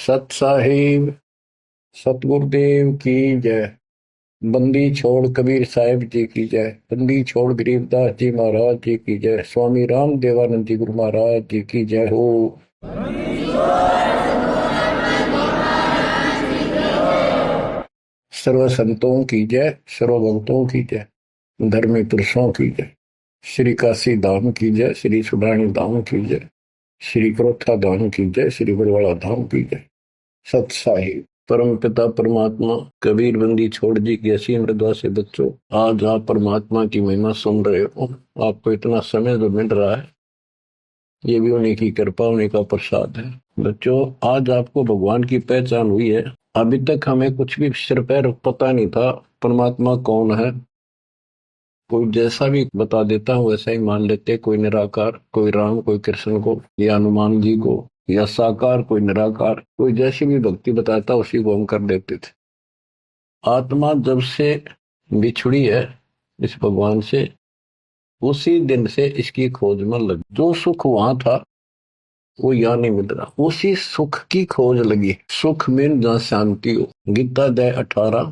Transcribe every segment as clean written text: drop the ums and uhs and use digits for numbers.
सत साहिब सतगुरुदेव की जय। बंदी छोड़ कबीर साहिब जी की जय। बंदी छोड़ गरीबदास जी महाराज जी की जय। स्वामी राम देवानंद जी गुरु महाराज जी की जय हो। सर्व संतों की जय, सर्व भक्तों की जय, धर्मी पुरुषों की जय। श्री काशी धाम की जय, श्री सुडानी धाम की जय, श्री क्रोथा धाम की जय, श्री बरवाड़ा धाम की जय। सत साहिब परम पिता परमात्मा कबीर बंदी छोड़ जी की असीम हृदय से बच्चों, आज आप परमात्मा की महिमा सुन रहे हो। आपको इतना समय जो मिल रहा है ये भी उन्हीं की कृपा, उन्हीं का प्रसाद है। बच्चों, आज आपको भगवान की पहचान हुई है। अभी तक हमें कुछ भी सिर पैर पता नहीं था परमात्मा कौन है। कोई जैसा भी बता देता हूँ वैसा ही मान लेते, कोई निराकार, कोई राम, कोई कृष्ण को या हनुमान जी को, या साकार कोई निराकार, कोई जैसी भी भक्ति बताता उसी को हम कर देते थे। आत्मा जब से बिछड़ी है इस भगवान से, उसी दिन से इसकी खोज में लगी। जो सुख वहां था वो यहाँ नहीं मिल रहा, उसी सुख की खोज लगी। सुख में जहाँ शांति हो। गीता अध्याय 18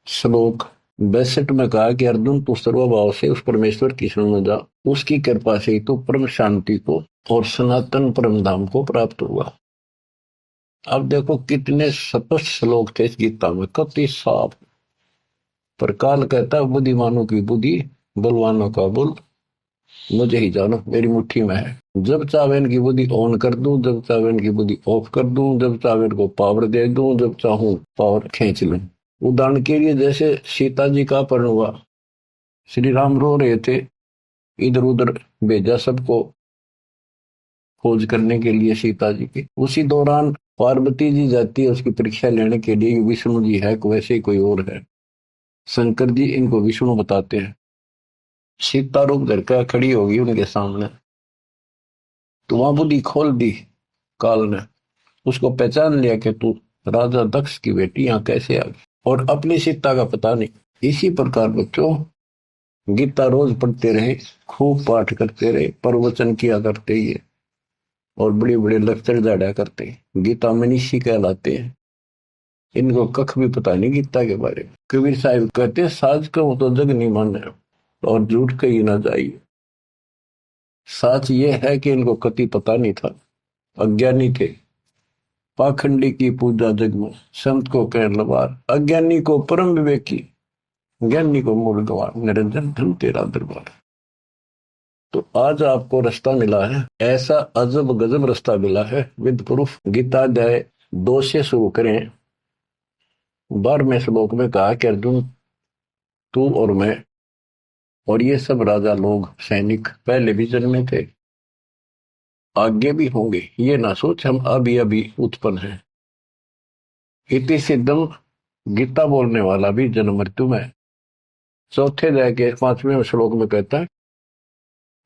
श्लोक 62 में कहा कि अर्जुन तू सर्वभाव से उस परमेश्वर की शरण में जा, उसकी कृपा से ही तो परम शांति को और सनातन परम धाम को प्राप्त हुआ। अब देखो कितने स्पष्ट श्लोक थे इस गीता में, कति साफ। पर काल कहता है बुद्धिमानों की बुद्धि, बलवानों का बल मुझे ही जानो, मेरी मुट्ठी में है। जब चाहे इनकी बुद्धि ऑन कर दूं, जब चाहे इनकी बुद्धि ऑफ कर दूं, जब चाहे इनको पावर दे दूं, जब चाहूं पावर खींच लूं। उदाहरण के लिए जैसे सीता जी का अपहरण हुआ, श्री राम रो रहे थे, इधर उधर भेजा सबको खोज करने के लिए सीता जी की। उसी दौरान पार्वती जी जाती है उसकी परीक्षा लेने के लिए, विष्णु जी है वैसे ही कोई और है। शंकर जी इनको विष्णु बताते हैं। सीता रूप धर कर खड़ी होगी उनके सामने, तो वहां बुद्धि खोल दी काल ने, उसको पहचान लिया कि तू राजा दक्ष की बेटी यहाँ कैसे आ गई, और अपनी सीता का पता नहीं। इसी प्रकार बच्चों गीता रोज पढ़ते रहे, खूब पाठ करते रहे, प्रवचन किया करते ही, और बड़े बड़े लेक्चर झाड़ा करते हैं। गीता मनीषी कहलाते हैं। इनको कख भी पता नहीं गीता के बारे में। कबीर साहिब कहते हैं साज कहूं तो जग नहीं माने और झूठ कही ना जाइए। सच ये है कि इनको कति पता नहीं था, अज्ञानी थे। पाखंडी की पूजा जग में, संत को कह लबार, अज्ञानी को परम विवेकी, ज्ञानी को मूल गवार, निरंजन धन तेरा दरबार। तो आज आपको रास्ता मिला है, ऐसा अजब गजब रास्ता मिला है विद प्रूफ। गीता अध्याय 2 से शुरू करें। 12वें श्लोक में कहा कि अर्जुन तू और मैं और ये सब राजा लोग, सैनिक पहले भी जन्मे थे, आगे भी होंगे। ये ना सोच हम अभी अभी उत्पन्न हैं। इति सिद्धम, गीता बोलने वाला भी जन्म मृत्यु में। चौथे अध्याय के 5वें श्लोक में कहता है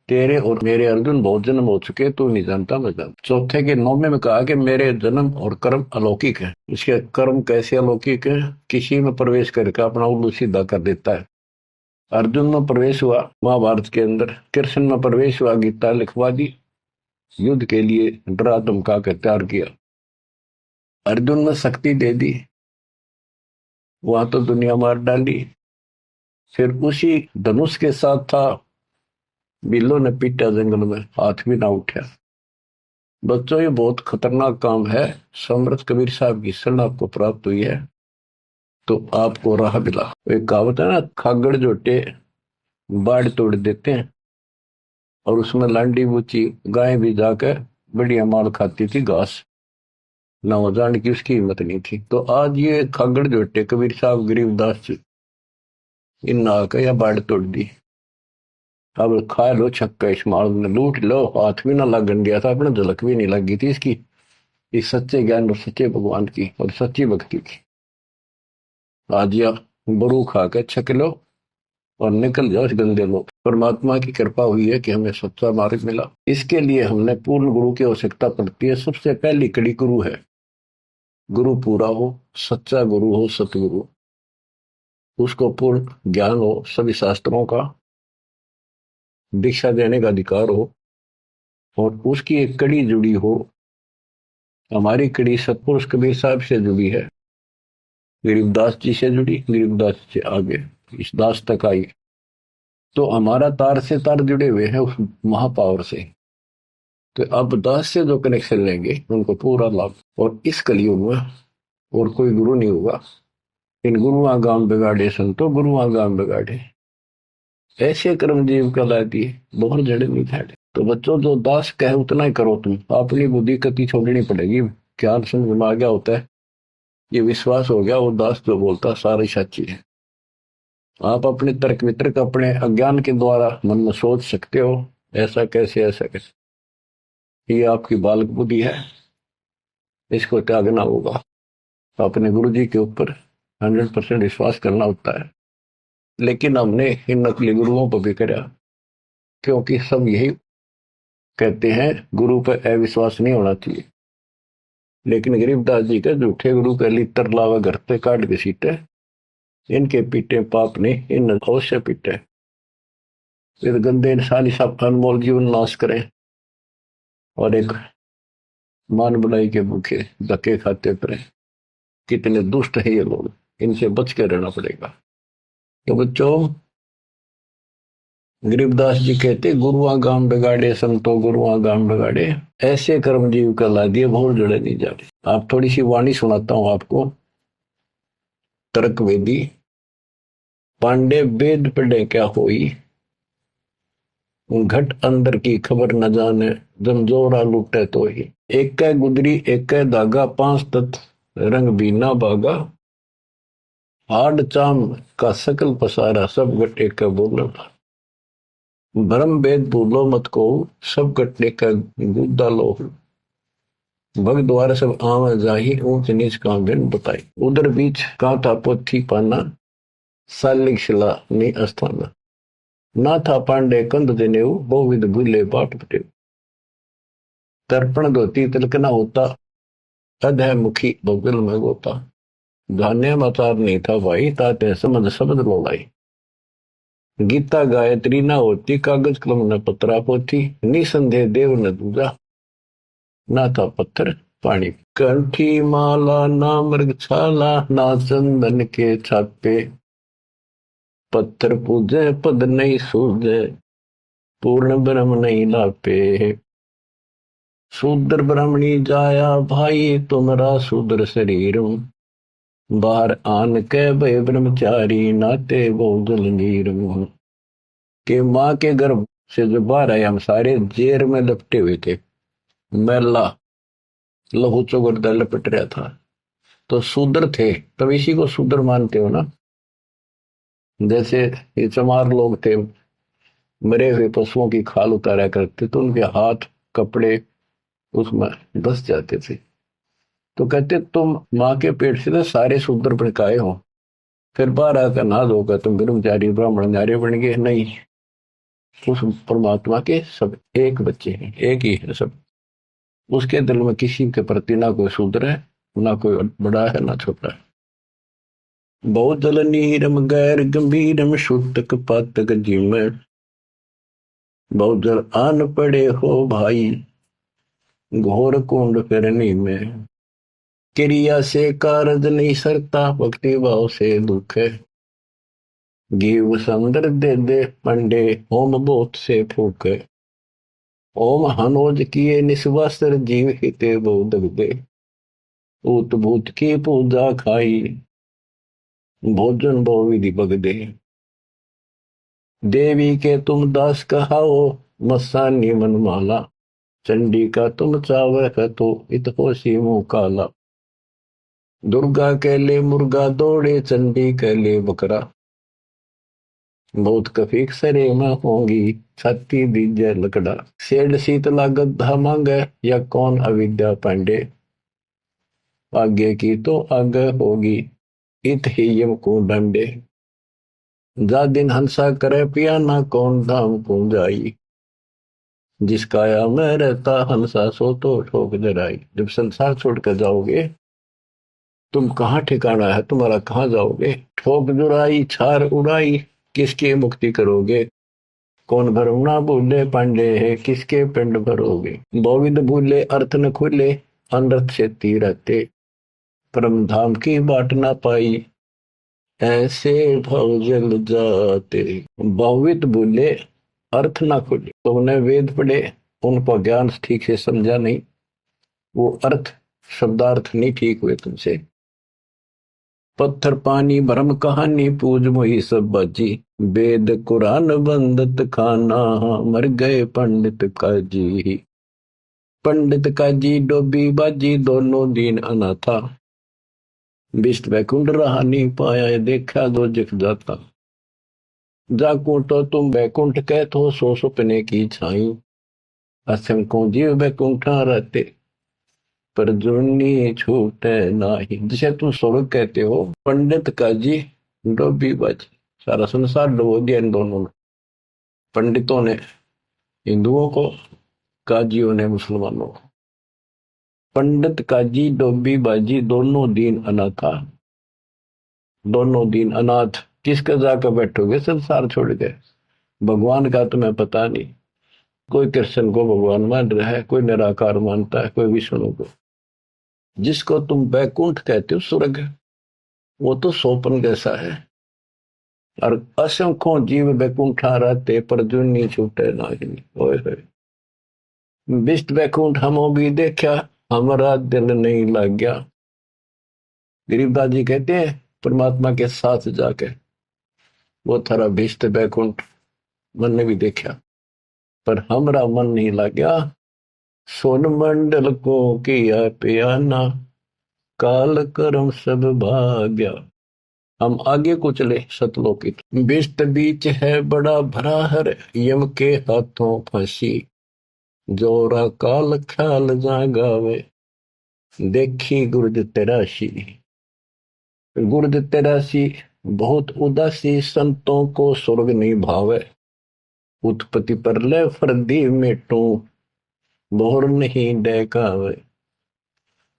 तेरे और मेरे अर्जुन बहुत जन्म हो चुके, तू नहीं जानता मैं जानता। चौथे के 9वें में कहा कि मेरे जन्म और कर्म अलौकिक है। इसके कर्म कैसे अलौकिक है? किसी में प्रवेश करके अपना उल्लू सीधा कर देता है। अर्जुन में प्रवेश हुआ महाभारत के अंदर, कृष्ण में प्रवेश हुआ, गीता लिखवा दी, युद्ध के लिए डरा धमका कर तैयार किया। अर्जुन ने शक्ति दे दी, वहां तो दुनिया मार डाली। फिर उसी धनुष के साथ था, बिल्लो ने पीटा जंगल में, हाथ भी ना उठा। बच्चों ये बहुत खतरनाक काम है। समर्थ कबीर साहब की शरण आपको प्राप्त हुई है तो आपको राह मिला। एक कहावत है ना, खागड़ जोटे बाढ़ तोड़ देते हैं, और उसमें लांडी बूची गाय भी जाकर बढ़िया माल खाती थी घास, ना वो जान की उसकी हिम्मत नहीं थी। तो आज ये खागड़ जोटे कबीर साहब गरीबदास जी इन आकर या बाढ़ तोड़ दी। अब खा लो छक्का, इस माल ने लूट लो, हाथ भी ना लगन दिया था अपने, झलक भी नहीं लगी थी इसकी, इस सच्चे ज्ञान और सच्चे भगवान की और सच्ची भक्ति की। आज या बरू खा के छक लो और निकल जाओ इस गंदे लोग। परमात्मा की कृपा हुई है कि हमें सच्चा मार्ग मिला। इसके लिए हमने पूर्ण गुरु की आवश्यकता पड़ती है। सबसे पहली कड़ी गुरु है। गुरु पूरा हो, सच्चा गुरु हो, सतगुरु, उसको पूर्ण ज्ञान हो, सभी शास्त्रों का दीक्षा देने का अधिकार हो, और उसकी एक कड़ी जुड़ी हो हमारी कड़ी सतपुरुष कबीर साहब से जुड़ी है, गरीबदास जी से जुड़ी, गरीबदास से आगे इस दास तक आई। तो हमारा तार से तार जुड़े हुए हैं उस महापावर से। तो अब दास से जो कनेक्शन लेंगे उनको पूरा लाभ। और इस कलयुग में और कोई गुरु नहीं होगा। इन गुरुआ गाम बिगाड़े संतो गुरुआ गाम बिगाड़े, ऐसे कर्म जीव कहला दिए बहुत जड़े नहीं थे। तो बच्चों जो दास कहे उतना ही करो, तुम अपनी बुद्धि कति छोड़नी पड़ेगी। क्या समझ में आ गया होता है, ये विश्वास हो गया वो दास जो बोलता सारी सच्ची है। आप अपने तर्क वितर्क अपने अज्ञान के द्वारा मन में सोच सकते हो ऐसा कैसे ऐसा कैसे, ये आपकी बालक बुद्धि है, इसको त्यागना होगा। अपने गुरु जी के ऊपर 100% विश्वास करना होता है। लेकिन हमने इन नकली गुरुओं पर भी करा, क्योंकि सब यही कहते हैं गुरु पर अविश्वास नहीं होना चाहिए। लेकिन गरीबदास जी का झूठे गुरु का लितर लावा घर पे काट के सीटे, इनके पीटे पाप ने इन अवश्य पीटे। फिर गंदे इंसानी सब अनमोल जीवन नाश करें और एक मान बुलाई के भूखे धक्के खाते फिरे। कितने दुष्ट है ये लोग, इनसे बच के रहना पड़ेगा। तो बच्चों गरीबदास जी कहते गुरुआ गाम बिगाड़े संतो गुरुआ गाम बिगाड़े, ऐसे कर्म जीव कहला दिए बहुत जड़े नहीं जा रहे। आप थोड़ी सी वाणी सुनाता हूं आपको। तर्क वेदी पांडे वेद पढ़े क्या होई, घट अंदर की खबर न जाने जमजोरा लुटे तो ही। एक कै गुदरी एक कै धागा पांच तत्व रंग बीना बागा, हाड चाम का सकल पसारा सब घट एक बोल। भरम भेद भूलो मत को सब घटने का गुद्दा लो, भग द्वार सब आव जाही ऊंच नीच का भिन्न बताई। उधर बीच का था पोथी पाना सालिक शिला नी अस्थाना, ना था पांडे कंद देनेऊ बहुविध भूले बाट पटे। तर्पण धोती तिलकना होता अधय मुखी बगल में गोता, धान्य मतार नहीं था भाई ताते समझ शब्द लोलाई। गीता गायत्री ना होती कागज कलम न पत्रा पोथी, निसंदेह देव न दूजा ना था पत्थर पानी। कंठी माला ना मृग छाला ना चंदन के छापे, पत्थर पूजे पद नहीं सूझे पूर्ण ब्रह्म नहीं लापे। शूद्र ब्राह्मणी जाया भाई तुम्हारा शूद्र शरीर, बाहर आन के भय ब्रह्मचारी नाते बहुजल नीर। के माँ के गर्भ से जो बाहर आए हम सारे जेर में लपटे हुए थे, मैला लहू चौगरदा लपट रहा था। तो शूद्र थे, तब इसी को शूद्र मानते हो ना। जैसे ये चमार लोग थे, मरे हुए पशुओं की खाल उतारा करते तो उनके हाथ कपड़े उसमें धस जाते थे। तो कहते तुम माँ के पेट से तो सारे शूद्र भड़काए हो, फिर बाहर आकर ना धोकर तुम ब्रह्मचारी ब्राह्मण नारे बन गए। नहीं, उस परमात्मा के सब एक बच्चे हैं, एक ही है सब। उसके दिल में किसी के प्रति ना कोई शूद्र है, ना कोई बड़ा है ना छोटा है। बहुत जल नीरम गैर गंभीरम शुद्धक पातक जिम, बहुत जल आन पड़े हो भाई घोर कुंड फिरनी में। क्रिया से कारज नहीं सरता भक्ति भाव से दुख है, जीव संदर दे दे पंडे होम बोत से फूक। ओम हनोज किए निस्वास्त्र जीव हिते बोध दे, ऊत भूत की पूजा खाई भोजन भो विधि बग दे। देवी के तुम दास कहाओ मस्सानी मन माला, चंडी का तुम चावह तो इत होशी मुंह काला। दुर्गा के ले मुर्गा दौड़े चंडी के ले बकरा, बहुत कफीक सरे में होंगी छाती दीजे लकड़ा। सेड शीतला गद्दा मांगे या कौन अविद्या पांडे, आगे की तो आगे होगी इत ही यम को डंडे। जा दिन हंसा करे पिया ना कौन धाम को जाई, जिस काया में रहता हंसा सो तो ठोक जराई। जब संसार छोड़कर जाओगे तुम कहाँ ठिकाना है तुम्हारा, कहाँ जाओगे। ठोक जुराई छार उड़ाई किसकी मुक्ति करोगे, कौन भरम ना भूले पांडे है किसके पिंड भरोगे। बहुविध भूले अर्थ न खुले अनर्थ से ती रहते, परम धाम की बाट ना पाई, ऐसे भव जल जाते। बहुवित बोले, अर्थ ना खुले। तो उन्हें वेद पढ़े, उनको ज्ञान ठीक से समझा नहीं, वो अर्थ शब्दार्थ नहीं ठीक हुए तुमसे। पत्थर पानी भरम कहानी, पूज मोही सब बाजी, वेद कुरान बंदत खाना, मर गए पंडित काजी। पंडित काजी डोबी बाजी, दोनों दीन अनाथा, विष्ट वैकुंठ रहा नहीं पाया, देखा दो जख जाता। जाको तो तुम वैकुंठ कहते, सो सुपने की छाई, असंख्यों जीव वैकुंठा रहते, पर जुर्नी छूटे नाही। जिसे तुम स्वर्ग कहते हो, पंडित काजी डोबी बाजी, सारा संसार डुबो दिया इन दोनों ने। पंडितों ने हिंदुओं को, काजियों ने मुसलमानों को। पंडित काजी डोबी बाजी, दोनों दीन अनाथा, दोनों दीन अनाथ। किसके जाकर बैठोगे संसार छोड़ के? भगवान का तुम्हें पता नहीं। कोई कृष्ण को भगवान मान रहा है, कोई निराकार मानता है, कोई विष्णु को। जिसको तुम बैकुंठ कहते हो स्वर्ग, वो तो सोपन जैसा है। और असंख्यों जीव बैकुंठा रहते, पर जुनी छूटे नाही। विष्ट बैकुंठ हमो भी देखा, हमारा दिल नहीं लग गया। गरीबदास जी कहते हैं परमात्मा के साथ जाके, वो थारा विष्ट बैकुंठ मन ने भी देखा, पर हमारा मन नहीं लग गया। सोन मंडल को किया पियाना, काल कर्म सब भाग्या। हम आगे को चले सतलोक की। विष्ट बीच है बड़ा भरा हर, यम के हाथों फांसी, जोरा काल ख्याल जागावे, देखी गुर्द तेरासी। गुर्द तेरासी बहुत उदासी, संतों को स्वर्ग नहीं भावे, उत्पत्ति पर ले फर्दी मेटू, बोहर नहीं डेकावे।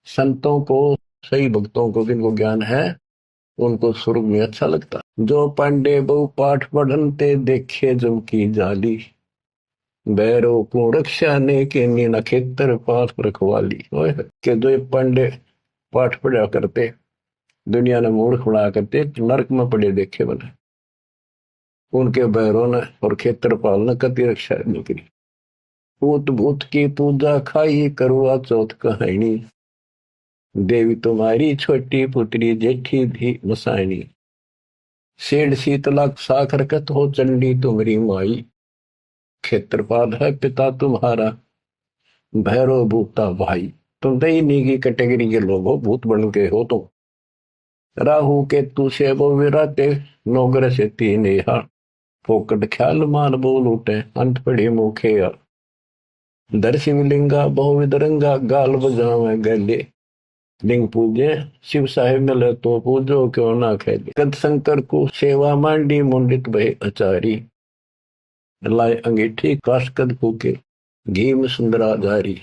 संतों को, सही भक्तों को, जिनको ज्ञान है, उनको स्वर्ग में अच्छा लगता। जो पांडे बहु पाठ पढ़नते, देखे जम की जाली, बैरों को रक्षा ने के नीना खेतर पास रखवाली। के जो पांडे पाठ पढ़ा करते, दुनिया ने मूर्ख बना करते, नरक में पड़े देखे बने, उनके बैरों ने और खेत्रपाल ने कति रक्षा नहीं करी। भूत भूत की पूजा खाई, करवा चौथ कहानी, देवी तुम्हारी छोटी पुत्री जेठी भी मसानी, सेठ शीतला साखर कत हो, चंडी तुम्हारी माई, क्षेत्रपाल है पिता तुम्हारा, भैरव भूता भाई। तुम दैनी की कैटेगरी के लोग हो, भूत बन के हो तुम। राहु के तू से वो विराते, नौगर से तीन यहाँ, फोकट ख्याल मान बोल उठे, अंत पड़े मुखे। दर शिवलिंगा बहुविध रंगा, गाल बजावे गले, लिंग पूजे शिव साहेब मिले तो पूजो क्यों ना खेले। कद शंकर को सेवा मांडी, मुंडित भय आचारी, लाए अंगीठी काश कद फूके, घी में सुंदरा जारी।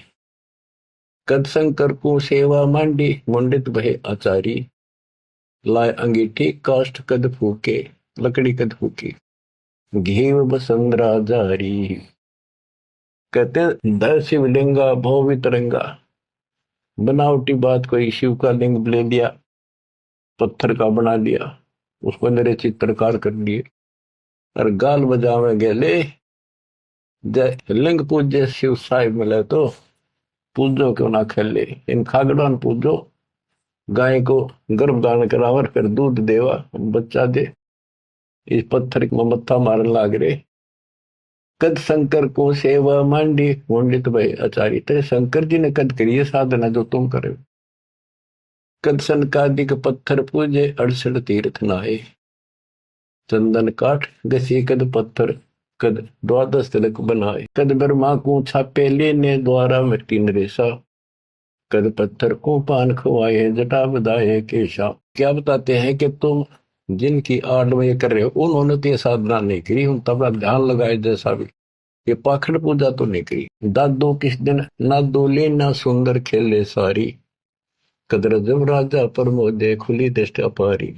कद शंकर को सेवा मांडी, मुंडित भय आचारी, लाए अंगीठी काष्ठ कद फूके, लकड़ी कद फूकी, घी में बसंदरा जारी। कहते दर शिवलिंगा भव तरंगा, बनावटी बात, कोई शिव का लिंग ले लिया, पत्थर का बना लिया, उसको मेरे चित्रकार कर लिए, और गाल बजावे गले, लिंग पूजे शिव साहिब मिले तो पूजो क्यों ना खेले। इन खागड़ान पूजो, गाय को गर्भदान करावर, फिर दूध देवा, बच्चा दे। इस पत्थर में मत्था मारन लाग रहे। कद शंकर को सेवा मांडी, मुंडित भय आचारी। तेरे शंकर जी ने कद करिए साधना जो तुम करे। कद सनकादिक पत्थर पूजे, 68 तीर्थ नाए, चंदन काठ घसी कद पत्थर, कद 12 तिलक बनाए। कद ब्रह्मा को छापे लेने, द्वारा मिट्टी नरेशा, कद पत्थर को पान खवाए, जटा बधाए केशा। क्या बताते हैं कि तुम जिनकी आड़ में ये कर रहे हो, उन्होंने तो ये साधना नहीं करी, उन तब ध्यान लगाए जैसा भी, ये पाखंड पूजा तो नहीं करी। दादो किस दिन ना दोले ना सुंदर खेले सारी, कदर जब राजा प्रमोदे, खुली दृष्टि अपारी।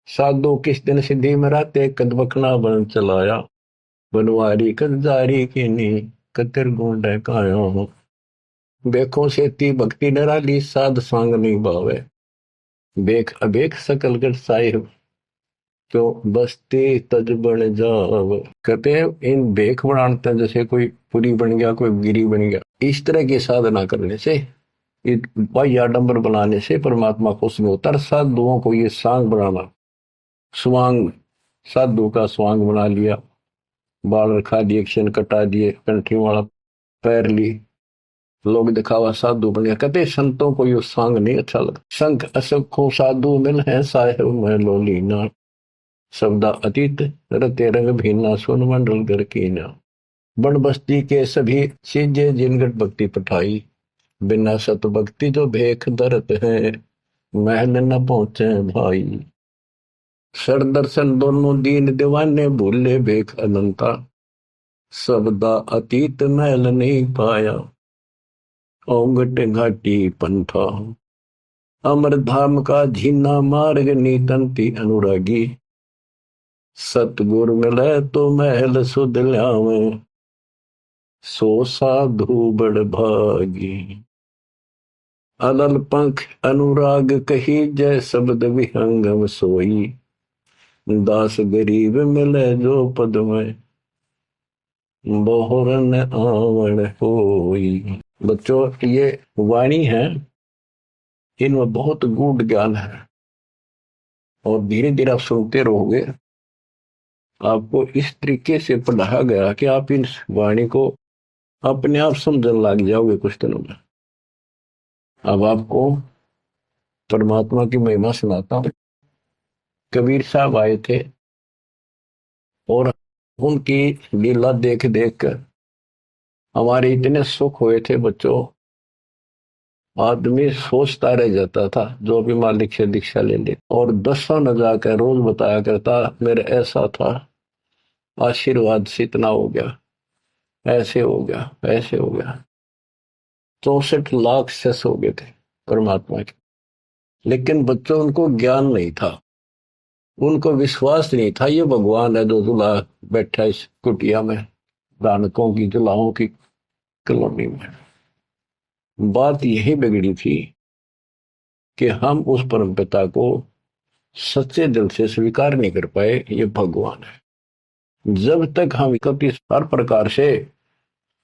साधु किस दिन सिद्धि में रहते, कद बखना बन चलाया, बनवारी कद जारी की नी, कतर गुंड काया। बेखों से ती भक्ति निराली, साध सांग नहीं भावे, बेख अबेख सकल गट साहिब, तो बस्ती तज बन जाव। कहते हैं इन बेख बनाते हैं, जैसे कोई पुरी बन गया, कोई गिरी बन गया। इस तरह की साधना करने से, बाह्य आडंबर बनाने से परमात्मा खुश नहीं होता। साधुओं को ये सांग बनाना, स्वांग, साधु का स्वांग बना लिया, बाल रखा दिए, क्षण कटा दिए, कंठी वाला पैर ली, लोग दिखावा साधु बन गया। कहते संतों को ये सांग नहीं अच्छा लगता। संख असंख्यों साधु मिल है, साहेब मैं लोलीना, शब्दा अतीत रते रंग भीना, सुन मंडल घर कीना। बन बस्ती के सभी चीजें जिनगट भक्ति पठाई, बिना सत भक्ति जो भेख दरत है, महल न पहुंचे भाई। सर दर्शन दोनों दीन दीवाने, भूले भेख अनंता, शब्दा अतीत महल नहीं पाया, ओंगट घाटी पंथा। अमर धाम का झीना मार्ग नीतंती अनुरागी, सतगुर मिले तो महल सुध ल्यावे, सो साधु बड़ भागी। अलल पंख अनुराग कही, जय शब्द विहंगम सोई, दास गरीब मिले जो पद में, बहुरन आवण होई। बच्चों ये वाणी है, इनमें बहुत गूढ़ ज्ञान है, और धीरे धीरे आप सुनते रहोगे। आपको इस तरीके से पढ़ाया गया कि आप इन वाणी को अपने आप समझने लग जाओगे कुछ दिनों में। अब आपको परमात्मा की महिमा सुनाता हूं। कबीर साहब आए थे, और उनकी लीला देख देख कर हमारे इतने सुख हुए थे बच्चों, आदमी सोचता रह जाता था जो भी मालिक से दीक्षा ले ले। और दसों न जाकर रोज बताया करता, मेरा ऐसा था, आशीर्वाद से इतना हो गया, ऐसे हो गया, ऐसे हो गया। 64 लाख सेस हो गए थे परमात्मा के। लेकिन बच्चों उनको ज्ञान नहीं था, उनको विश्वास नहीं था ये भगवान है जो दुल्हा बैठा इस कुटिया में, दानकों की दुल्हाओं की कॉलोनी में। बात यही बिगड़ी थी कि हम उस परम पिता को सच्चे दिल से स्वीकार नहीं कर पाए, ये भगवान है। जब तक हम कभी हर प्रकार से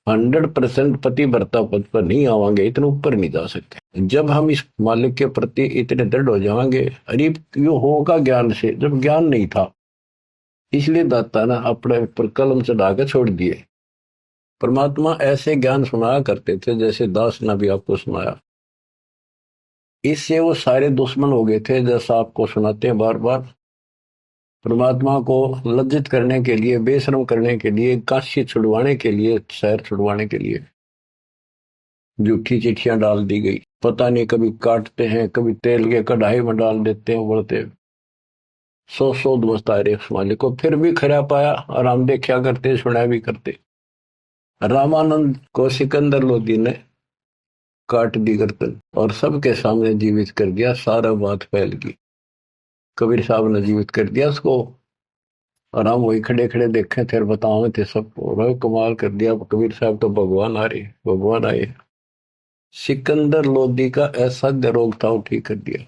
100% पतिव्रता पद पर नहीं आवांगे, इतने ऊपर नहीं जा सकते। जब हम इस मालिक के प्रति इतने दृढ़ हो जाएंगे, अरे यो होगा ज्ञान से, जब ज्ञान नहीं था, इसलिए दाता ना अपने ऊपर कलम चढ़ा के छोड़ दिए। परमात्मा ऐसे ज्ञान सुनाया करते थे, जैसे दास ने भी आपको सुनाया। इससे वो सारे दुश्मन हो गए थे, जैसा आपको सुनाते हैं बार बार। परमात्मा को लज्जित करने के लिए, बेशर्म करने के लिए, काशी छुड़वाने के लिए, शहर छुड़वाने के लिए झूठी चिट्ठियां डाल दी गई। पता नहीं कभी काटते हैं, कभी तेल के कढ़ाई में डाल देते हैं उबलते। सौ दोस्त आए उस मालिक को, फिर भी खरा पाया, और हम देखा करते, सुना भी करते। रामानंद को सिकंदर लोधी ने काट दी गर्दन और सबके सामने जीवित कर दिया, सारा बात फैल गई। कबीर साहब ने जीवित कर दिया उसको, और हम वही खड़े खड़े देखे थे और बताओ थे सबको, कमाल कर दिया। कबीर साहब तो भगवान आ रहे, भगवान आए। सिकंदर लोधी का ऐसा रोग था, वो ठीक कर दिया।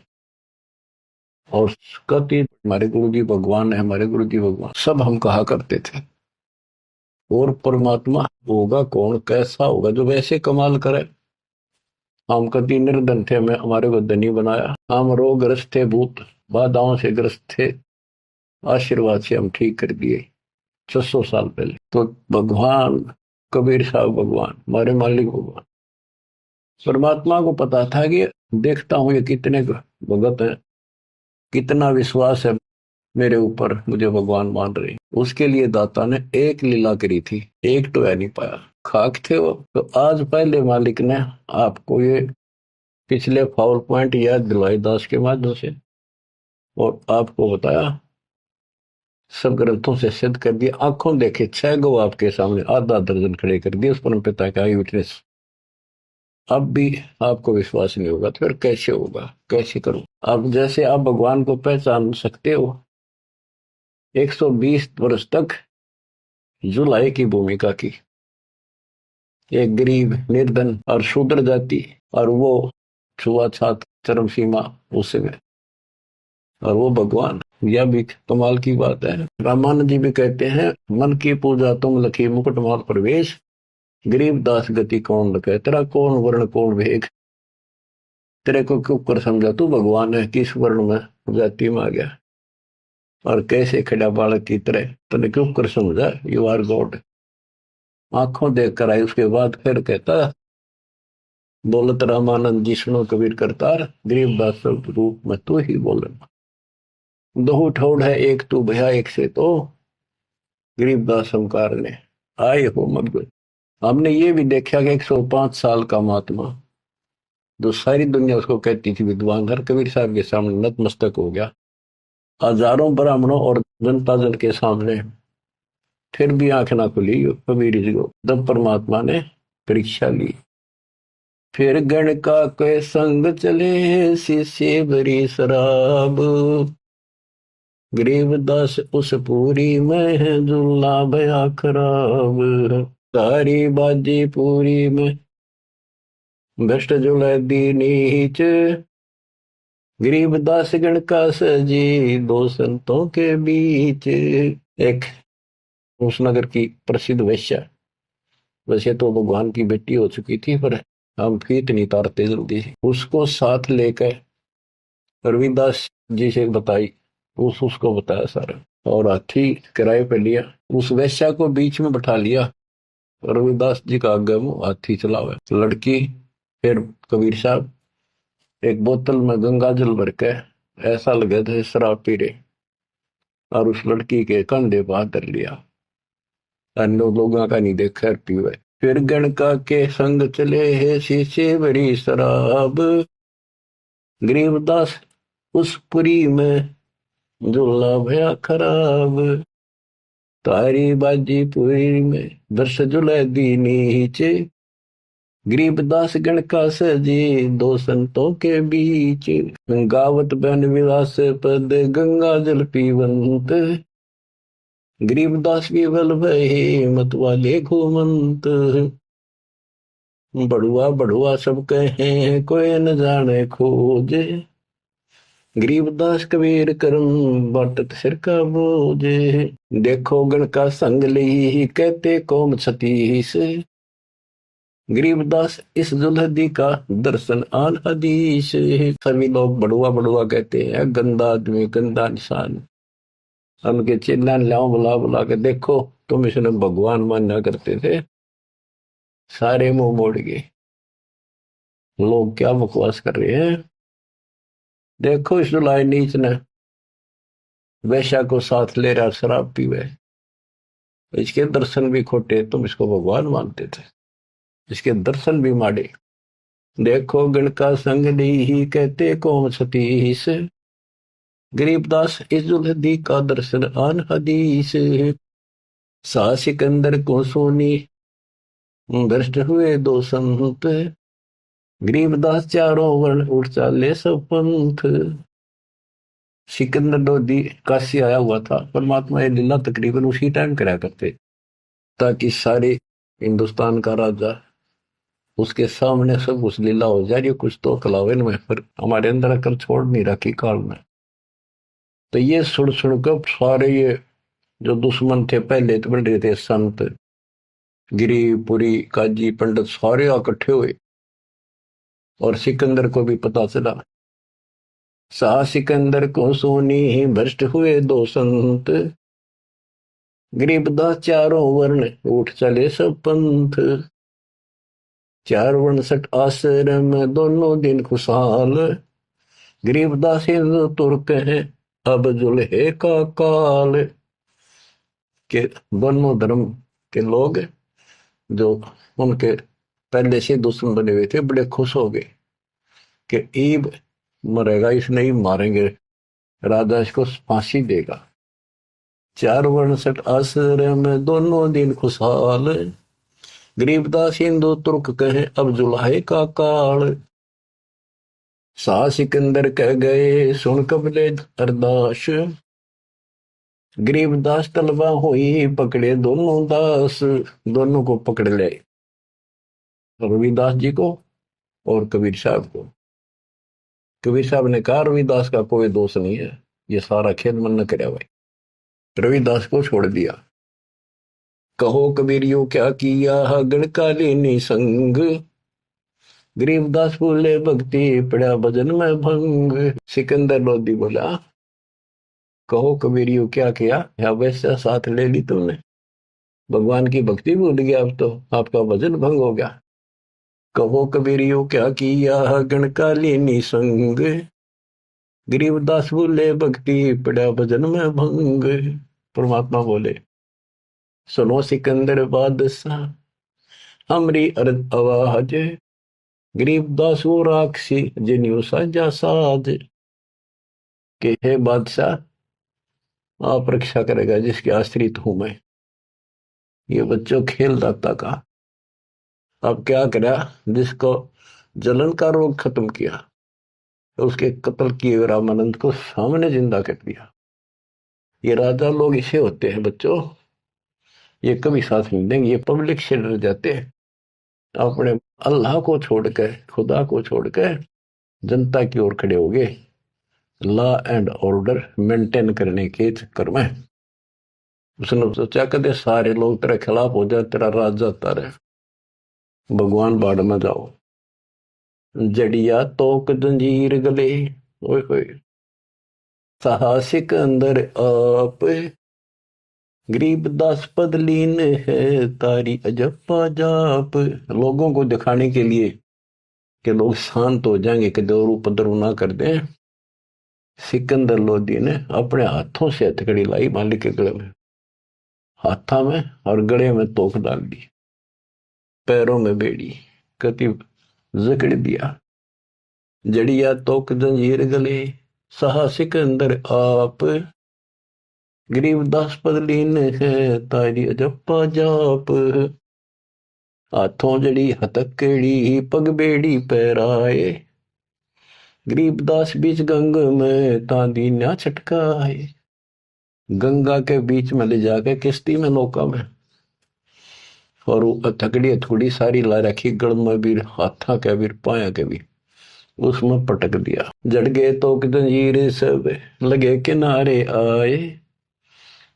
और कहती हमारे गुरु जी भगवान है, हमारे गुरु जी भगवान, सब हम कहा करते थे। और परमात्मा होगा कौन, कैसा होगा जो वैसे कमाल करे। हम कभी निर्धन थे, हमें हमारे को धनी बनाया। हम रोगग्रस्त थे, भूत बाधाओं से ग्रस्त थे, आशीर्वाद से हम ठीक कर दिए 600 साल पहले। तो भगवान कबीर साहब भगवान, हमारे मालिक भगवान। परमात्मा को पता था कि देखता हूं ये कितने भगत है, कितना विश्वास है मेरे ऊपर, मुझे भगवान मान रहे। उसके लिए दाता ने एक लीला करी थी, एक तो है नहीं पाया, खाक थे वो। तो आज पहले मालिक ने आपको ये पिछले फाउल पॉइंट याद दिलाई दास के माध्यम से, और आपको बताया, सब ग्रंथों से सिद्ध कर दिया। आंखों देखे 6 गो आपके सामने, आधा दर्जन खड़े कर दिए उस परम पिता का विटनेस। अब भी आपको विश्वास नहीं होगा तो फिर कैसे होगा, कैसे करूं। अब जैसे आप भगवान को पहचान सकते हो, 120 वर्ष तक जुलाई की भूमिका की, एक गरीब निर्धन और शूद्र जाति, और वो छुआछात चरम सीमा उसमें, और वो भगवान। यह भी कमाल की बात है। रामानंद जी भी कहते हैं, मन की पूजा तुम लखी मुकुटमाल प्रवेश, गरीब दास गति कौन लखे, तेरा कौन वर्ण कौन भेद, तेरे को क्यों कर समझा तू भगवान है, किस वर्ण में जाति में आ गया, और कैसे खड़ा बालक की तरह तने क्यों कर समझा, यू आर गॉड। आंखों देख कर आई। उसके बाद फिर कहता, बोलत रामानंद जी सुनो कबीर करतार, गरीबदास रूप में तू ही बोलना, दो ठोड़ है एक तू भया एक से तो, गरीबदास हमकार ने आए हो मत। हमने ये भी देखा कि 105 साल का महात्मा, जो सारी दुनिया उसको कहती थी विद्वान, हर कबीर साहब के सामने नतमस्तक हो गया, हजारों ब्राह्मणों और जनता जन के सामने, फिर भी आंख ना खुली कबीर जी को। तब परमात्मा ने परीक्षा ली। फिर गण का के संग चले, शिष्य भरी शराब, गरीबदास उस पूरी में झूला भया खराब, सारी बाजी पूरी में भ्रष्ट जुल दी नीच, गरीबदास गण का सजी दो संतों के बीच। एक उस नगर की प्रसिद्ध वेश्या, वैसे तो भगवान की बेटी हो चुकी थी, पर हम फीत नहीं तारते जल्दी, उसको साथ लेकर रविदास जी से बताई, उसको बताया सारा, और हाथी किराए पे लिया, उस वेश्या को बीच में बैठा लिया, रविदास जी का आगे मुंह हाथी चलावे। लड़की फिर कबीर साहब एक बोतल में गंगा जल भर के ऐसा लगे थे शराब पी रहे, और उस लड़की के कंधे पर हाथ धर लिया, अन्य लोगों का नहीं देखा पीवे। फिर गणका के संग चले है शीशे बड़ी शराब, गरीबदास उस पुरी में झूला भया खराब, तारी बाजी पुरी में दर्श जुले दी नीचे, गरीबदास गण का सजी दो संतों के बीच, गावत बन विलास पद गंगा जल पीवंत, गरीबदास की बल भय मत वाले घूमंत, बड़ुआ बड़ुआ सब कहे कोई न जाने खोजे, गरीबदास कबीर करम बाटत सिर का बोझे, देखो गण का संग ली कहते कौम छतीस, गरीबदास इस जुल्हदी का दर्शन आन हदीस। सभी लोग बड़ुआ बड़ुआ कहते हैं, गंदा आदमी गंदा निशान, उनके चिल्ला लाओ बुला बुला के, देखो तुम इसने भगवान माना करते थे, सारे मुंह मोड़ गए, लोग क्या बकवास कर रहे हैं। देखो इस जुलाई नीच ने वैश्या को साथ ले रहा शराब पीवे, इसके दर्शन भी खोटे, तुम इसको भगवान मानते थे, इसके दर्शन भी माड़े। देखो गण का संग ली कहते कौम सतीश, गरीबदास इस जुल्हदी का दर्शन आन हदीस, सा सिकंदर को सोनी भ्रष्ट हुए दो संत, गरीबदास चारों वर्ण उठ चाले सब पंथ। सिकंदर लोधी काशी आया हुआ था, परमात्मा ये लीला तकरीबन उसी टाइम करा करते, ताकि सारे हिंदुस्तान का राजा उसके सामने सब उस लीला हो जाए, कुछ तो कलावन में, पर हमारे अंदर अकल छोड़ नहीं रखी काल में। तो ये सुन सुनकर सारे ये जो दुश्मन थे पहले तो बन रहे थे, संत गिरी पुरी काजी पंडित सारे इकट्ठे हुए, और सिकंदर को भी पता चला। सा सिकंदर को सोनी भ्रष्ट हुए दो संत, गरीबदास चारों वर्ण उठ चले सब पंथ, चार वर्ण सठ आश्रम दोनों दिन खुशहाल, गरीबदास हिंदू तुर्क है अब जुल्हे का काल, के दोनों धर्म के लोग जो उनके पहले से दुश्मन बने हुए थे बड़े खुश हो गए कि ईब मरेगा, इस नहीं मारेंगे, राजा इसको फांसी देगा। चार वर्ण सठ आश्रम दोनों दिन खुशहाल, गरीबदास हिंदू तुर्क कहे अब जुल्हे का काल, सा सिकंदर कह गए सुन कबले अरदास, गरीबदास तलबा हुई पकड़े दोनों दास, दोनों को पकड़ ले। रविदास जी को और कबीर साहब को। कबीर साहब ने कहा रविदास का कोई दोष नहीं है, ये सारा खेल मन न करे भाई। रविदास को छोड़ दिया। कहो कबीरियो क्या किया गणकालीनी संग, गरीबदास बोले भक्ति पड़ा भजन में भंग। सिकंदर लोधी बोला कहो कबीरियो क्या किया, या वैसे साथ ले ली तुमने, भगवान की भक्ति भूल गया, अब तो आपका भजन भंग हो गया। कहो कबीरियो क्या किया गणकालीनी संग, गरीबदास बोले भक्ति पड़ा भजन में भंग। परमात्मा बोले सुनो सिकंदर बादशाह हमरी अर्ज आवाज, गरीबदास वो राक्षसी जिन्यू साजा साज। के हे बादशाह आप रक्षा करेगा जिसके आश्रित हूं मैं। ये बच्चों खेल दाता का। अब क्या करा, जिसको जलन का रोग खत्म किया तो उसके कत्ल किए रामानंद को सामने जिंदा कर दिया। ये राजा लोग इसे होते हैं बच्चों, ये कभी साथ नहीं देंगे, ये पब्लिक से डर जाते हैं। अपने अल्लाह को छोड़कर, खुदा को छोड़कर जनता की ओर खड़े हो गए, लॉ एंड ऑर्डर मेंटेन करने के चक्कर में। उसने सोचा कदे सारे लोग तेरे खिलाफ हो जाए, तेरा राज जाता रहे, भगवान बाढ़ में जाओ। जड़िया तोक जंजीर गले, ओए होए साहसिक अंदर आप, गरीबदास पद लीन है तारी अजप्पा जाप। लोगों को दिखाने के लिए कि लोग शांत हो जाएंगे, कि दौर उपद्रव ना कर दें, सिकंदर लोधी ने अपने हाथों से हथकड़ी लाई मालिक के गले में, हाथा में और गले में तोक डाल दी, पैरों में बेड़ी कति जकड़ दिया। जड़िया तोक जंजीर गले साहसिक अंदर आप, गरीबदास पद लीन है तारी अजप्पा जाप। हाथों जड़ी हथकड़ी पग बेड़ी पैराए, गरीबदास बीच गंग में तांदी न्या छटकाए। गंगा के बीच में ले जाके किश्ती में नौका में, और वो हथकड़ी थोड़ी सारी ला रखी, गड़ में भी, हाथा के भी, पाया के भी, उसमें पटक दिया। जड़ गए तो जंजीर सब लगे किनारे आए,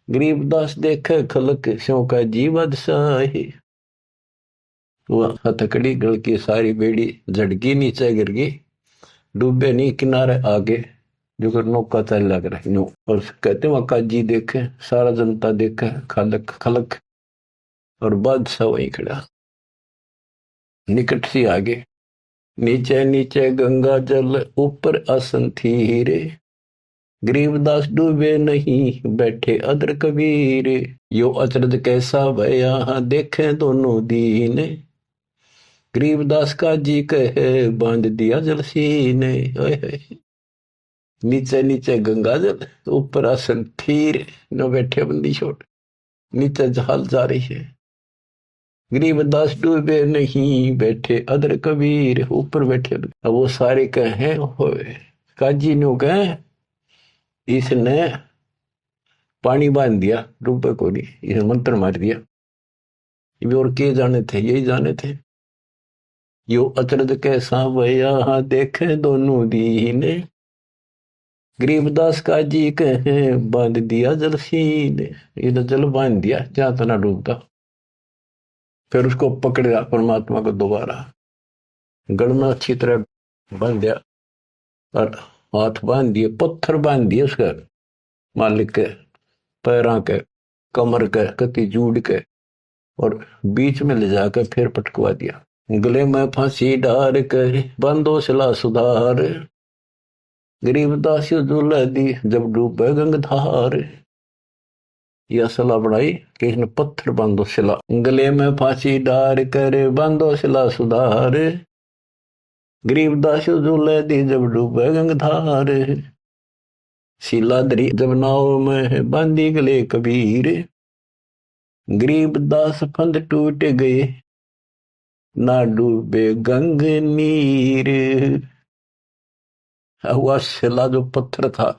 गरीबदास देखे खलक स्यों का जीवद साहे। वह हथकड़ी गल की सारी बेड़ी झड़की नीचे गिर गई, डूबे नहीं किनारे आगे, जो कर नौका चल लग रही नो। और कहते वहां काजी देखे, सारा जनता देखे, खलक खलक, और बादशाह वहीं खड़ा निकट सी आगे। नीचे नीचे गंगा जल ऊपर आसन थी रे, गरीबदास डूबे नहीं बैठे अदर कबीर। यो अचरज कैसा भया देखे दोनों दीन, गरीबदास का जी कहे बांध दिया जल सीने। नीचे नीचे गंगा जल, ऊपर आसन थीर न बैठे बंदी छोड़, नीचे जहाल जा रही है। गरीबदास डूबे नहीं बैठे अदर कबीर, ऊपर बैठे। अब वो सारे कहे काजी नो कहे इसने पानी बांध दिया, डूबे को नहीं, इसे मंत्र मार दिया। ये और के जाने थे, यही जाने थे। यो अचरज कैसा भया देखे दोनों दीने, गरीबदास का जी कहे बांध दिया जल सीने। ये तो जल बांध दिया जहां तना डूबता। फिर उसको पकड़ा परमात्मा को, दोबारा गढ़ में अच्छी तरह बांध दिया, और हाथ बांध दिए, पत्थर बांध दिए उसका, मालिक के पैरों के, कमर के, कति जूड़ के, और बीच में ले जाकर फिर पटकवा दिया। गले में फांसी डार कर बांधो सिला सुधार, गरीबदास झूला दी जब डूबे गंगधार। यह सलाह बढ़ाई कि इसने पत्थर बांधो सिला, गले में फांसी डार कर बांधो सिला सुधार, गरीबदास झूला दी जब डूबे गंगधार। शिलाधरी जब नाव में बांधी गले कबीर, गरीबदास फंद टूट गए ना डूबे गंग नीर। हुआ शिला जो पत्थर था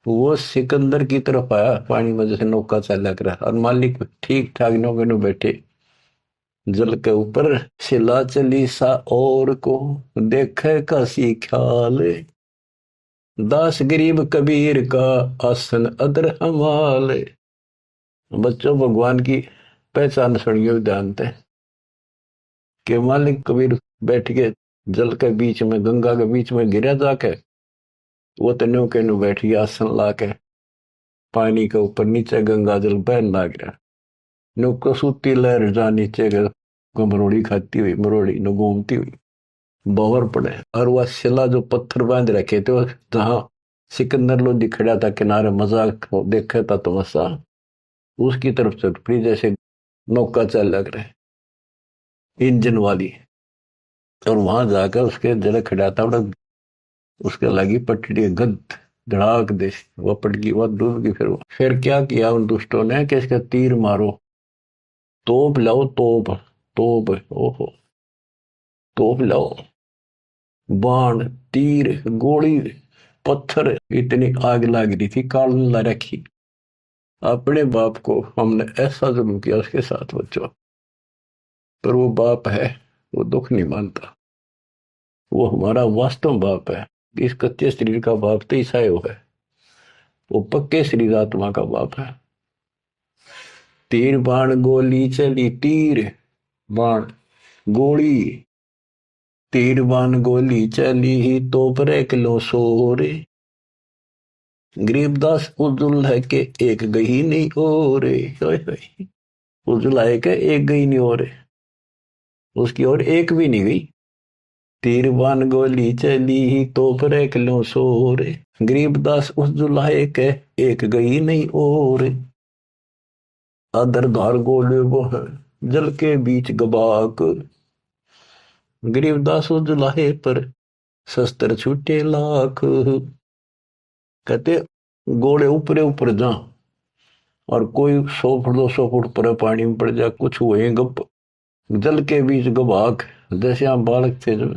वो सिकंदर की तरफ आया पानी में, जैसे नौका चला कर, और मालिक ठीक ठाक नौके में बैठे, जल के ऊपर शिला चली सा और को देखे काशी ख्याल, दास गरीब कबीर का आसन अदर हमाल। बच्चों भगवान की पहचान सुनियो ध्यान से कि मालिक कबीर बैठ के जल के बीच में, गंगा के बीच में गिरा जाके, वो तो न्यू के न्यू बैठ गया आसन ला के, पानी के ऊपर नीचे गंगा जल बहन लाग रहा, न्यू कसूती लहर जा नीचे मरोड़ी खाती हुई, मरोड़ी नो घूमती हुई बावर पड़े। और वह शिला जो पत्थर बांध रखे थे जहां सिकंदर लोधी खड़ा था किनारे मजाक देखा था तमाशा, उसकी तरफ से फिर जैसे नौका चल लग रहे इंजन वाली, और वहां जाकर उसके जरा खड़ा था, उसके लगी पटड़ी गद धड़ाक दे, वह पटकी वह डूब गई। फिर क्या किया उन दुष्टों ने कि इसका तीर मारो, तोप लाओ, तोप तोप, ओहो तोप लाओ, बाण तीर गोली पत्थर, इतनी आग लग रही थी, काल ला रखी। अपने बाप को हमने ऐसा जुल्म किया उसके साथ बच्चों, पर वो बाप है, वो दुख नहीं मानता, वो हमारा वास्तव बाप है। इस कच्चे शरीर का बाप तो ईसायो है, वो पक्के शरीर आत्मा का बाप है। तीर बाण गोली चली, तीर बाण गोली, तीर बाण गोली चली तो पर किलो सोरे, गरीबदास उजुल है के एक गई नहीं और, उजुल है के एक गई नहीं और, उसकी और एक भी नहीं गई। तीर बाण गोली चली तो पर किलो सोरे, गरीबदास उजुल है के एक गई नहीं और, अदर धार गोले वो है जल के बीच गबाक, गरीबदास उजुलाहे पर शस्त्र छूटे लाख। कहते गोले ऊपरे ऊपर जा, और कोई 100 फुट 200 फुट पर पानी में पड़ जा, कुछ हुए गप, जल के बीच गबाक, जैसे हम बालक थे जब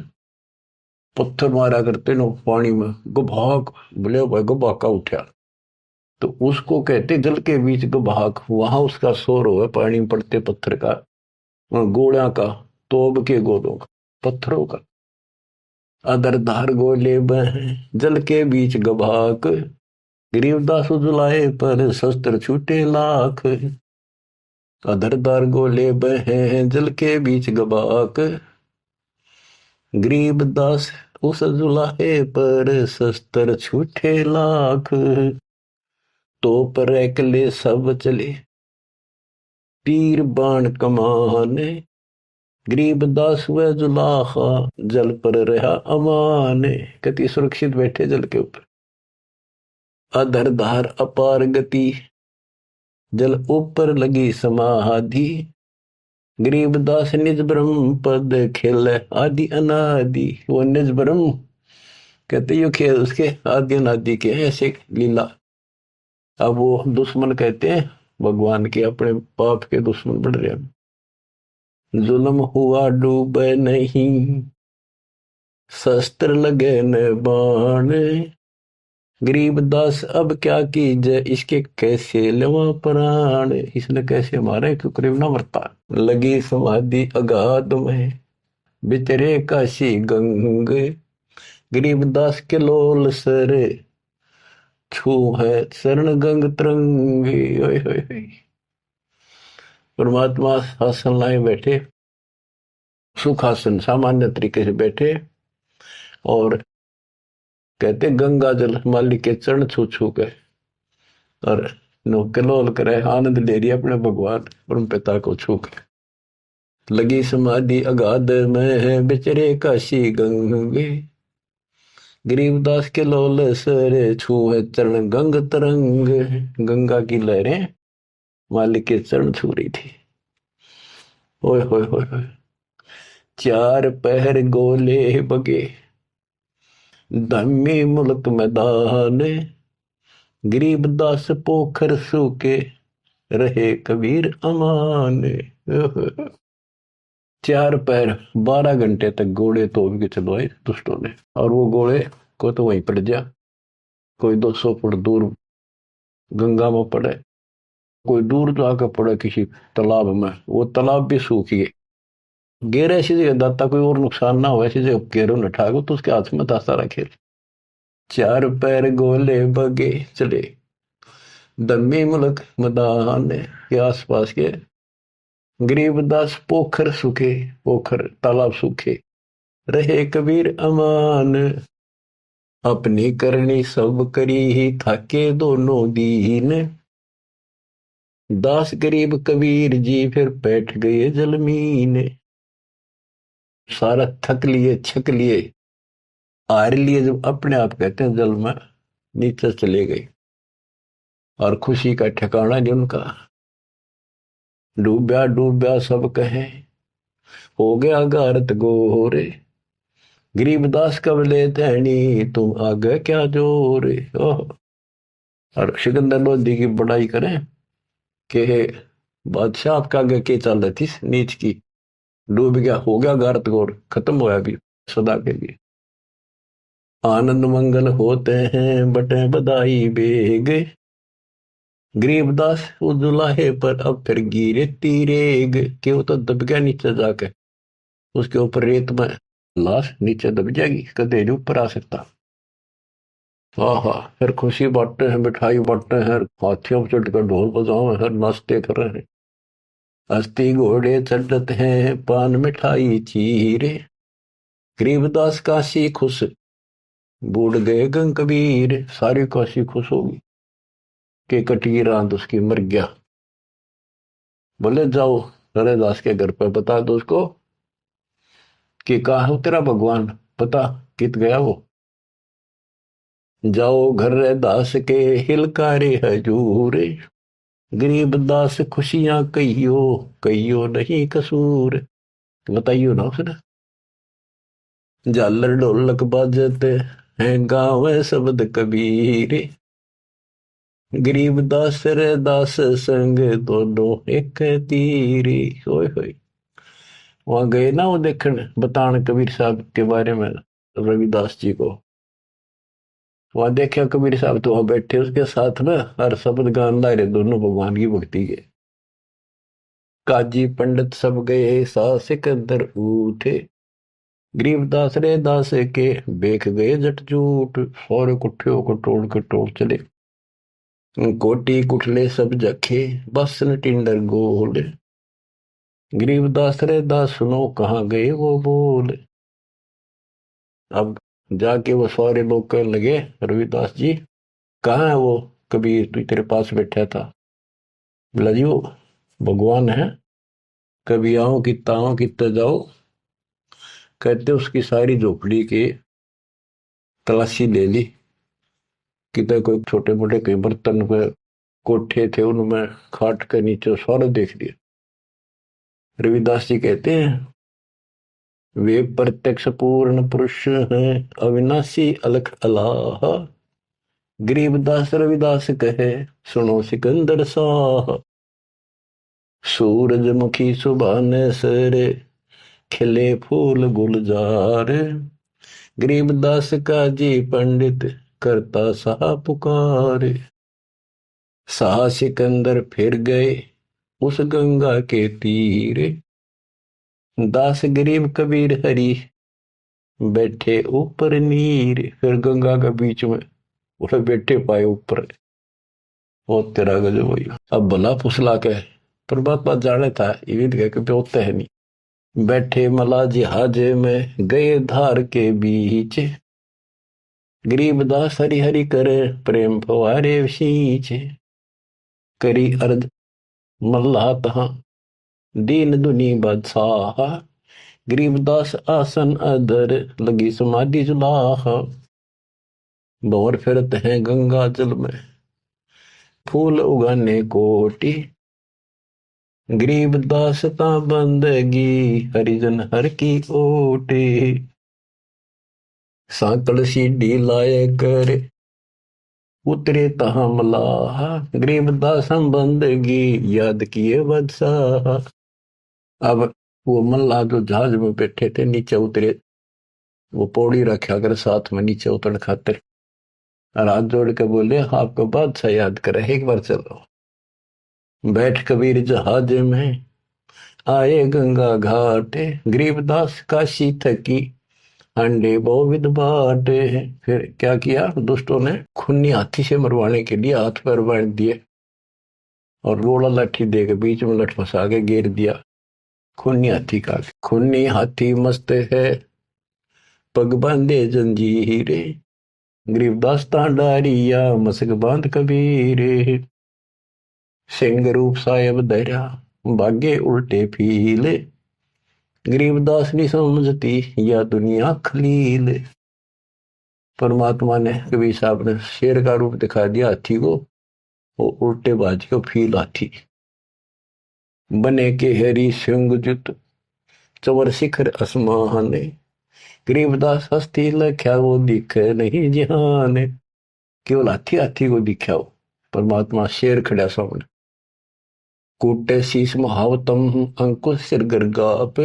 पत्थर मारा करते नो पानी में, गबाक बोले भाई गबाका उठा, तो उसको कहते जल के बीच गबाक। वहां उसका शोर हुआ पानी में पड़ते पत्थर का, गोलियां का, तोब के गोलों का, पत्थरों का। अदर धार गोले बह जल के बीच गबाक, गरीबदास उजलाए पर शस्त्र छूटे लाख। अदर धार गोले बह जल के बीच गबाक, गरीबदास उस जुलाहे पर शस्त्र छूटे लाख। तो पर एकले सब चले तीर बाण कमाने, गरीबदास व जुलाहा जल पर रहा अमान। कति सुरक्षित बैठे जल के ऊपर। अधर धार अपार गति जल ऊपर लगी समाधि, गरीबदास निज ब्रह्म पद खेल आदि अनादि। वो निज ब्रह्म कहते यो खेल उसके आदि अनादि के ऐसे लीला। अब वो दुश्मन कहते हैं भगवान के, अपने पाप के दुश्मन बढ़ रहे हैं। जुल्म हुआ डूबे नहीं शस्त्र लगे न बाण, गरीबदास अब क्या कीजिए इसके कैसे लवा प्राण। इसने कैसे मारे क्यों करीब ना मरता। लगी समाधि अगाध में बितरे काशी गंग, गरीबदास के लोल सर छू है शरण गंग तरंगी। परमात्मा आसन लाए बैठे, सुखासन सामान्य तरीके से बैठे, और कहते गंगा जल मालिक के चरण छू छू के, और कलोल करे आनंद ले रही अपने भगवान परम पिता को छू के। लगी समाधि अगाध में बिचरे काशी गंगे, गरीबदास के लोल सर छू है चरण गंग तरंग। गंगा की लहरें मालिक के चरण छू रही थी। ओए होए होए होए। चार पहर गोले बगे धम्मी मुल्क मैदान, गरीबदास पोखर सूके रहे कबीर अमान। 4 पहर 12 घंटे तक घोड़े तोड़ के चलवाए दुष्टों ने, और वो घोड़े को तो वहीं पड़ गया। कोई 200 फुट दूर गंगा में पड़े, कोई दूर जाकर पड़े किसी तालाब में, वो तालाब भी सूख गए। गेर ऐसी जगह दाता कोई और नुकसान ना हो, ऐसी जगह गेरो न ठाको तो उसके हाथ में दाता रखे। चार पैर गोले बगे चले दम्मी मुल्क मदान के आसपास के गरीबदास पोखर सूखे, पोखर तालाब सूखे रहे कबीर अमान। अपनी करनी सब करी ही थाके दोनों दीन। दास गरीब कबीर जी फिर बैठ गए जलमीन। सारा थक लिए छक लिए हार लिए, जब अपने आप कहते हैं जल में नीचे चले गए और खुशी का ठिकाना नहीं उनका। डूबया डूबया सब कहे हो गया गारत गोरे। गरीबदास कब ले धैनी तुम आगे क्या जोरे। ओह, और सिकंदर लोधी की बड़ाई करें कि बादशाह आपका आगे के चल रही थी नीच की, डूब गया हो गया गारत गोर, खत्म होया भी सदा के लिए। आनंद मंगल होते हैं बटे बधाई बेग। गरीबदास उस दुलाहे पर अब फिर गिरे तीरेग कि वो तो दब गया नीचे जाके, उसके ऊपर रेत में लाश नीचे दब जाएगी, कदे नहीं ऊपर आ सकता। हाँ, फिर खुशी बांटते हैं, मिठाई बांटते हैं, हाथियों पर चढ़कर ढोल बजाओ हैं, नाचते कर रहे हैं। अस्थि घोड़े चढ़ते हैं पान मिठाई चीरे। गरीबदास काशी खुश बूढ़ गए गंग कबीर। सारी काशी खुश होगी कि कटी रात उसकी मर गया। बोले जाओ हरेदास के घर पर बता दो उसको कि कहा हो तेरा भगवान, पता कित गया वो। जाओ घर दास के हिलकारे हजूर। गरीब दास खुशियां कहियो कहियो नहीं कसूर। बताइयो ना उसने। झालर ढोलक बाजते हैं गाँव शब्द कबीर। गरीब दास रे दास संग दोनों एक तीरी। होय होय, वहां गए ना वो देखने बतान कबीर साहब के बारे में रविदास जी को। वहां देखा कबीर साहब तो वहां बैठे उसके साथ में हर शब्द गान ला रहे दोनों भगवान की भक्ति के। काजी पंडित सब गए सा सिकंदर उठे। गरीबदास रे दास के बेख गए जट जूट। सारे कुठे होकर टोल के टोल चले। कोटी कुठले सब जखे बसन टिंडर गोल। गरीबदास रे दास सुनो कहाँ गए वो बोल। अब जाके वो सारे लोग कहने लगे रविदास जी कहाँ है वो कबीर तू तेरे पास बैठा था। बोला जी वो भगवान है, कभी आओ कितना आओ कितना जाओ। कहते उसकी सारी झोपड़ी की तलाशी ले ली, कितने कोई छोटे मोटे कोई बर्तन पे कोठे थे उनमें खाट के नीचे सारा देख लिया। रविदास जी कहते हैं वे प्रत्यक्ष पूर्ण पुरुष हैं अविनाशी अलख अलाह। गरीबदास रविदास कहे सुनो सिकंदर साह। सूरजमुखी सुबह ने सरे खिले फूल गुलजार। गरीबदास का जी पंडित करता सा पुकार। साह सिकंदर फिर गए उस गंगा के तीर। दास गरीब कबीर हरि बैठे ऊपर नीर। फिर गंगा के बीच में उसे बैठे पाए ऊपर। वो तेरा गजब हुई। अब भला फुसला के परमात्मा जाने था ये कह के होता है नहीं। बैठे मला जिहाज में गए धार के बीच। गरीबदास हरि हरि करे प्रेम फवारे सींच। करी अर्ज मल्लाह तहां दीन दुनी बादशाह। गरीबदास आसन अधर लगी समाधि जुलाह। भंवर फिरत हैं गंगा जल में फूल उगाने कोटि। गरीबदास ता बंदगी हरिजन हर की ओटे। सांकल सीढ़ी लाए कर उतरे तहा मलाह। गरीबदास हम बंदगी याद किए बादशाह। अब वो मल्लाह जो जहाज में बैठे थे नीचे उतरे, वो पौड़ी रखा कर साथ में नीचे उतर खातिर और हाथ जोड़ के बोले आपको बादशाह याद करे एक बार चलो। बैठ कबीर जहाज में आए गंगा घाट, गरीबदास काशी थकी, अंडे बहुविध बाटे। फिर क्या किया दुष्टों ने, खूनी हाथी से मरवाने के लिए हाथ पैर बांध दिए और रोड़ा लाठी देकर बीच में लठ फंसा के घेर दिया। खूनी हाथी का, खूनी हाथी मस्त है, पग बांधे जंजीरे, गरीबदास डारिया मसक बांध कबीरे। सिंह रूप साहेब धरा, भागे उल्टे फीले, गरीबदास नहीं समझती या दुनिया खलील। परमात्मा ने, कबीर साहब ने शेर का रूप दिखा दिया हाथी को, वो उल्टे बाज को फील हाथी बने के हरी सिंह जुत, चवर शिखर आसमान, गरीबदास हस्ती लख्या वो दिखे नहीं जिहान। केवल हाथी हाथी को दिखा हो, परमात्मा शेर खड़ा सामने। कूटे शीश महावतम अंकुश सिर गर्गाप,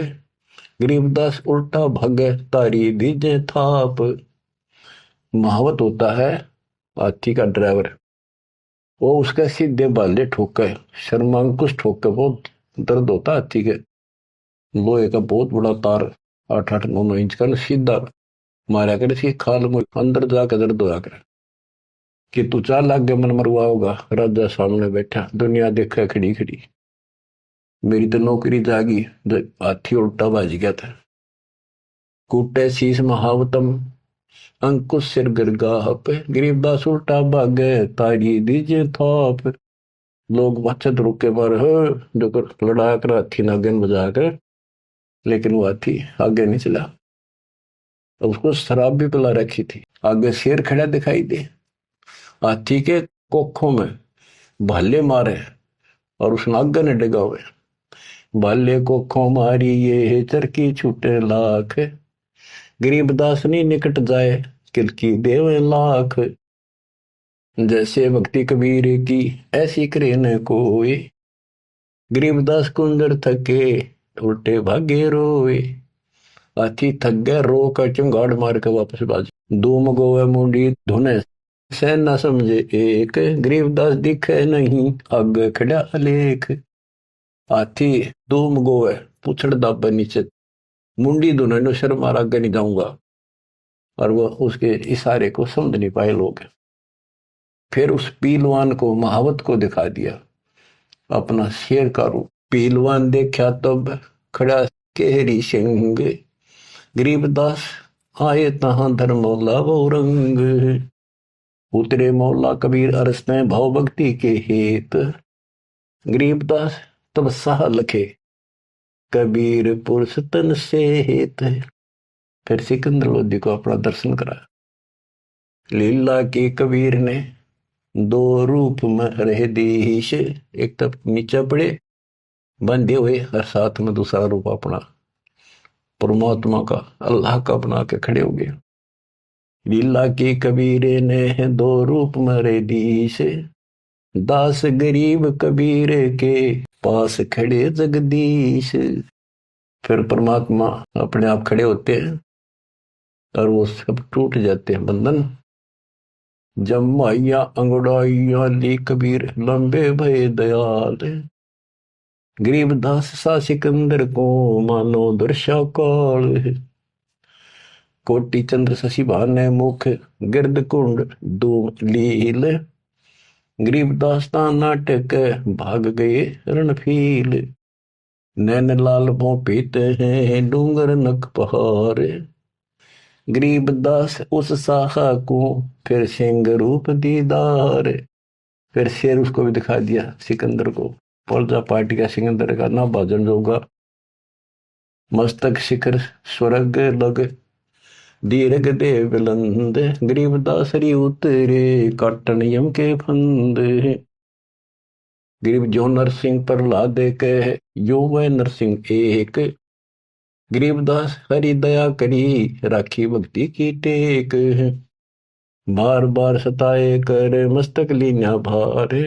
गरीबदास उल्टा भागे तारी दीजे थाप। महावत होता है हाथी का ड्राइवर, वो उसके सीधे बाले ठोके, शर्मांकुश ठोके, बहुत दर्द होता हाथी के। लोहे का बहुत बड़ा तार 8-8-9-9 इंच का सीधा मारा कर, इसकी खाल में अंदर जाकर दर्द होया कर कि तू 4 लाख के मन मरवा होगा। राजा सामने बैठा, दुनिया देखा खड़ी खड़ी, मेरी तो नौकरी जागी, हाथी उल्टा बाज गया था। कूटे शीश महावतम अंकुश सिर गर्गाप, गरीबदास उल्टा भागे तारी दीजे थाप। लोग बचत रुके पर जो लड़ा कर हाथी नागन बजा कर, लेकिन वो हाथी आगे नहीं चला। उसको शराब भी पिला रखी थी। आगे शेर खड़ा दिखाई दे, हाथी के कोखों में भाले मारे और उस नाग ने डगा हुए। भाले कोखों मारी ये चरकी छूटे लाख, गरीबदास नहीं निकट जाए किलकी देवे लाख। जैसे भक्ति कबीर की ऐसी करे न कोई, गरीबदास कुंजर थके उल्टे भागे रोए। हाथी थक गए, रो कर चंगाड़ मार के वापस बाज। धूम गोवे मुंडी धुने से न समझे एक, गरीबदास दिखे नहीं आगे खड़ा अलेख। हाथी धूम गोवे पुछड़ दाबे नीचे, मुंडी धुने नो शर्म आगे नहीं जाऊंगा, और वो उसके इशारे को समझ नहीं पाए लोग। फिर उस पीलवान को, महावत को दिखा दिया अपना शेर का रूप। पीलवान देखा तब खड़ा केहरी सिंह, गरीबदास आए तहां धर्मौला वो रंग। उतरे मौला कबीर अरस में भाव भक्ति के हेत, गरीबदास तब साह लखे कबीर पुरुष तन से हेत। फिर सिकंदर लोधी को अपना दर्शन करा। लीला के कबीर ने 2 रूप में रहे देश, एक तब नीचे पड़े बंधे हुए और साथ में दूसरा रूप अपना परमात्मा का, अल्लाह का बना के खड़े हो गए। लीला के कबीरे ने 2 रूप में रहे देश, दास गरीब कबीर के पास खड़े जगदीश। फिर परमात्मा अपने आप खड़े होते हैं और वो सब टूट जाते हैं बंधन। जमाइया अंगड़ाइया ली कबीर लंबे भय दयाल, गरीबदास सा सिकंदर को मानो दर्शा काल। कोटि चंद्र शशि भाने मुख, गिरद कुंड दो लील, गरीबदास ता नाटक भाग गए रणफील। नैन लाल भों पीते हैं डूंगर नक पहाड़, गरीबदास उस साखा को फिर सिंह रूप दीदार। फिर शेर उसको भी दिखा दिया सिकंदर को, प्रजा पार्टी का सिकंदर का ना भाजन जोगा। मस्तक शिखर स्वर्ग लग दीर्घ दे बुलंद, गरीबदास री उतरे काटन यम के फंद। गरीब जो नरसिंह प्रहलाद कह यो वह नरसिंह एक, गरीबदास हरि दया करी राखी भक्ति की टेक। बार बार सताए कर मस्तक लीना भार,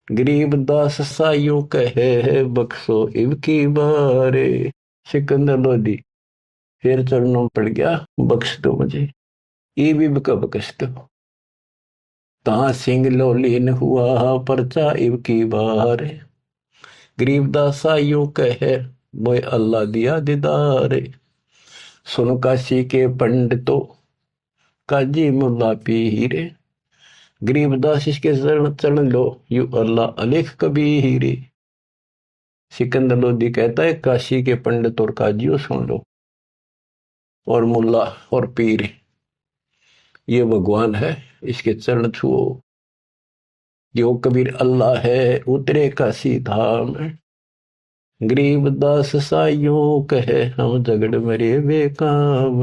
गरीबदास साइयों कहे बख्शो इब की बारे। सिकंदर लोधी फिर चरणों पड़ गया, बख्श दो मुझे, इब इब का बख्श दो। ता सिंह लोलीन हुआ परचा इब की बार, गरीबदासा यूं कहे मोए अल्लाह दिया दीदार, सुन काशी के पंडितों काजी मुल्ला पीर, गरीबदास इसके चरण चरण लो यू अल्लाह अलिफ कबीर। सिकंदर लोधी कहता है काशी के पंडित और काजियों सुन लो, और मुल्ला और पीर ये भगवान है, इसके चरण छुओ। जो कबीर अल्लाह है उतरे काशी धाम, गरीबदास साइयों कहे हम झगड़ मरे बेकाम।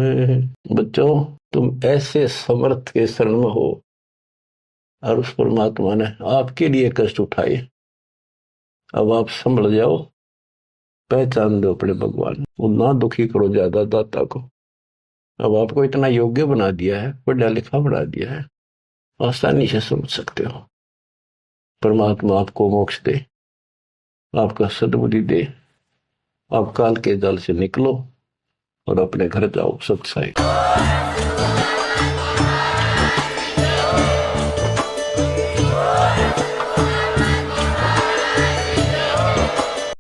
बच्चों तुम ऐसे समर्थ के शरण में हो और उस परमात्मा ने आपके लिए कष्ट उठाए। अब आप संभल जाओ, पहचान दो अपने भगवान को, ना दुखी करो ज्यादा दाता को। अब आपको इतना योग्य बना दिया है, पढ़ा लिखा बना दिया है, आसानी से समझ सकते हो। परमात्मा आपको मोक्ष दे, आपका सद्बुद्धि दे, आप काल के जाल से निकलो और अपने घर जाओ सत्साई।